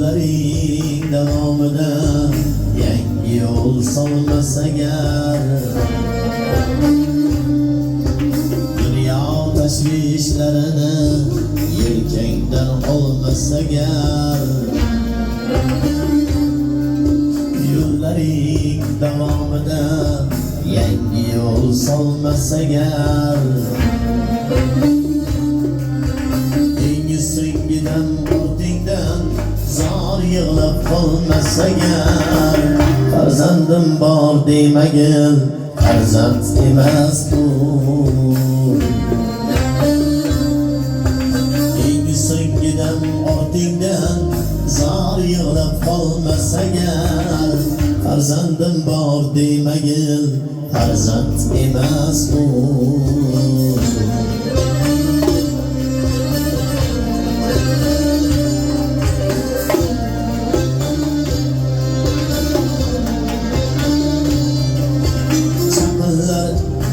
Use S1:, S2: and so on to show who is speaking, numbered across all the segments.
S1: Yo'llaring davomida yangi yo'l solmas agar, dunyo tashvishlarini yelkangdan olmas agar, yo'llaring davomida yangi yo'l solmas agar, so'ngidan ortingdan zor yig'lab qolmas agar, farzandim bor demagin farzand emas bu. So'ngidan ortingdan zor yig'lab qolmas agar, farzandim bor demagin farzand emas bu.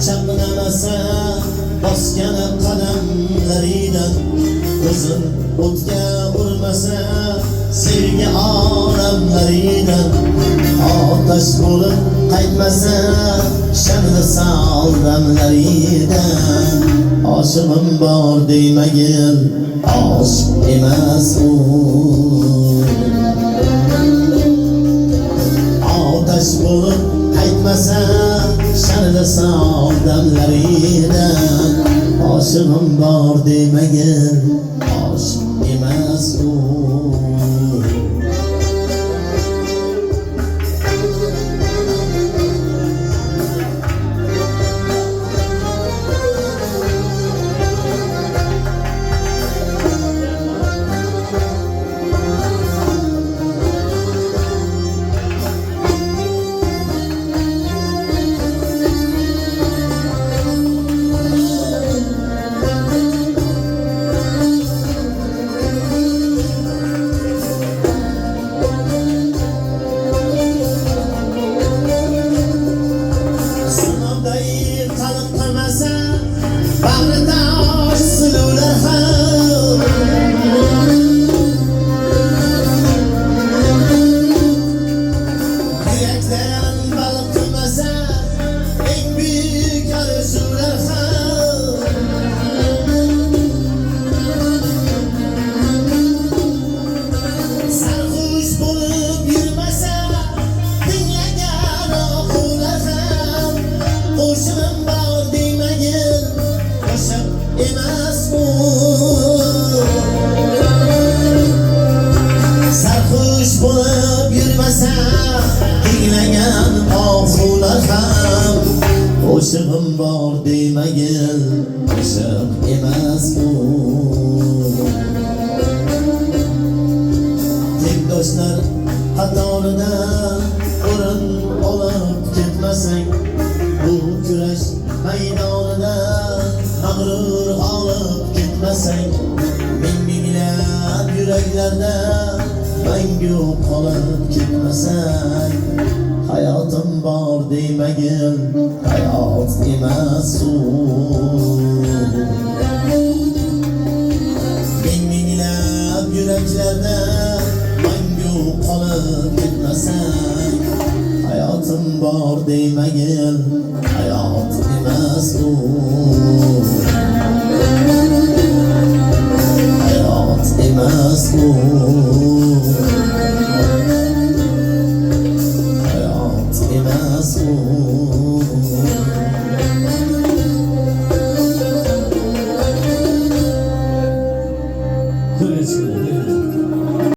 S1: Chaqnamasa bosgan qadamlaridan, o'zin o'tga urmasa sevgi olamlaridan, otash bo'lib qaytmasa shamli damlaridan, oshig'im bor demagin oshiq emas u. Otash bo'lib qaytmasa shamli damlaridan, oshig'im bor demagin oshiq emas u. Sarxush bo'lib yurmasa tinglagan oxular ham, qo'shig'im bor demagin qo'shiq emas bu. Tengdoshlar qatorida o'rin olib ketmasang, bu kurash maydonida mag'rur olib ketmasang, minglab yuraklarda mangu qolib ketmasang, hayotim bor demagin hayot emas u. Minglab yuraklarda mangu qolib ketmasang, hayotim bor demagin hayot emas u. Hayot emas u.